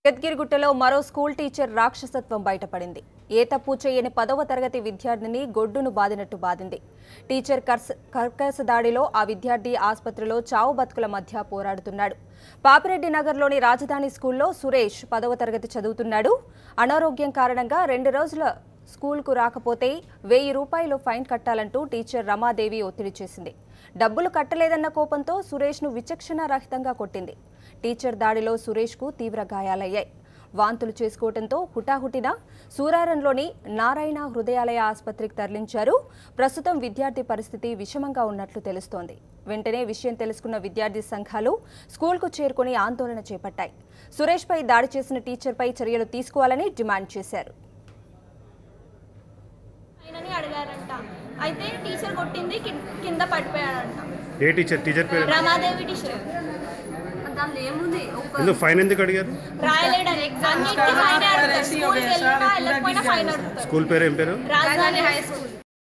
యద్గిరిగుట్టలో మరో school teacher రాక్షసత్వం బయటపడింది. ఏ తప్పు చేయని 10వ తరగతి విద్యార్థిని గొడ్డును బాదినట్టు బాదింది. టీచర్ కర్కశ దాడిలో ఆ విద్యార్థి ఆసుపత్రిలో చావు బతుకుల మధ్య పోరాడుతున్నాడు. పాపిరెడ్డి నగర్లోని రాజధాని స్కూల్లో సురేష్ 10వ తరగతి చదువుతున్నాడు. అనారోగ్యం కారణంగా 2 రోజుల స్కూల్కు రాకపోతే 1000 రూపాయలు ఫైన్ కట్టాలంటూ టీచర్ రమాదేవి ఒత్తిడి చేసింది. డబ్బులు కట్టలేదన్న కోపంతో సురేష్ను విచక్షణారహితంగా కొట్టింది. టీచర్ దాడిలో సురేష్కు తీవ్ర గాయాలయ్యాయి. వాంతులు చేసుకోవడంతో హుటాహుటిన సూరారంలోని నారాయణ హృదయాలయ ఆసుపత్రికి తరలించారు. ప్రస్తుతం విద్యార్థి పరిస్థితి విషమంగా ఉన్నట్లు తెలుస్తోంది. వెంటనే విషయం తెలుసుకున్న విద్యార్థి సంఘాలు స్కూల్కు చేరుకుని ఆందోళన చేపట్టాయి. సురేష్పై దాడి చేసిన టీచర్పై చర్యలు తీసుకోవాలని డిమాండ్ చేశారు. అయితే టీచర్ కొట్టింది, కింద పడిపోయాడంట. ఏ టీచర్? టీచర్ పేరు రమాదేవి టీచర్. దాంట్లో ఏముంది? ఎందుకు ఫైన్ ఎందుకు అడిగారు? రాయలేడని ఎగ్జామ్ ఫైన్ అడుగుతారు. స్కూల్కి వెళ్ళినా వెళ్ళకపోయినా ఫైన్ అడుగుతారు. స్కూల్ పేరు ఏం పేరు? రాజధాని హై స్కూల్.